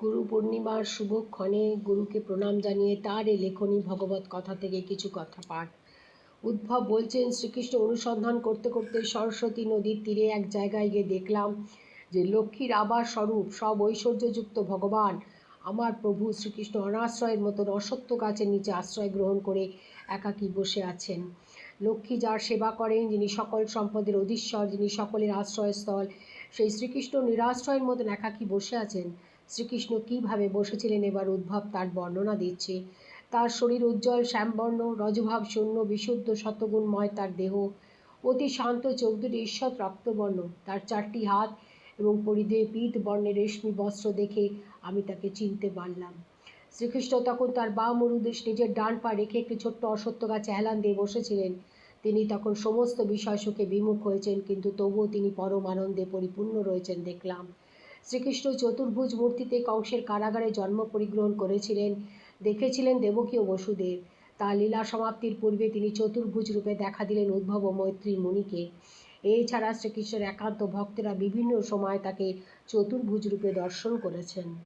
গুরু পূর্ণিমার শুভক্ষণে গুরুকে প্রণাম জানিয়ে তার এই লেখনী ভগবত কথা থেকে কিছু কথা পাঠ। উদ্ভব বলছেন, শ্রীকৃষ্ণ অনুসন্ধান করতে করতে সরস্বতী নদীর তীরে এক জায়গায় গিয়ে দেখলাম যে লক্ষ্মীর আবার স্বরূপ সব ঐশ্বর্যযুক্ত ভগবান আমার প্রভু শ্রীকৃষ্ণ অনাশ্রয়ের মতন অসত্য গাছের নিচে আশ্রয় গ্রহণ করে একাকী বসে আছেন। লক্ষ্মী যার সেবা করেন, যিনি সকল সম্পদের অধীশ্বর, যিনি সকলের আশ্রয়স্থল, সেই শ্রীকৃষ্ণ নিরাশ্রয়ের মতন একাকী বসে আছেন। শ্রীকৃষ্ণ কীভাবে বসেছিলেন এবার উদ্ভব তার বর্ণনা দিচ্ছে। তার শরীর উজ্জ্বল শ্যামবর্ণ, রজভাব শূন্য, বিশুদ্ধ শতগুণময় তার দেহ, অতি শান্ত, চোখ দুটি ঈষৎ রক্তবর্ণ, তার 4টি হাত এবং পরিধেয় পীত বর্ণের রেশমি বস্ত্র দেখে আমি তাকে চিনতে পারলাম। শ্রীকৃষ্ণ তখন তার বাম উরুদেশ নিজের ডান পা রেখে একটি ছোট্ট অশ্বত্থ গাছে হেলান দিয়ে বসেছিলেন। তিনি তখন সমস্ত বিষয় সুখে বিমুখ হয়েছেন, কিন্তু তবুও তিনি পরম আনন্দে পরিপূর্ণ রয়েছেন দেখলাম। শ্রীকৃষ্ণ চতুর্ভুজ মূর্তিতে কংসের কারাগারে জন্ম পরিগ্রহণ করেছিলেন। দেখেছিলেন দেবকী ও বসুদেব। তার লীলা সমাপ্তির পূর্বে তিনি চতুর্ভুজ রূপে দেখা দিলেন উদ্ভব ও মৈত্রী মুনিকে। এছাড়া শ্রীকৃষ্ণের একান্ত ভক্তেরা বিভিন্ন সময় তাকে চতুর্ভুজ রূপে দর্শন করেছেন।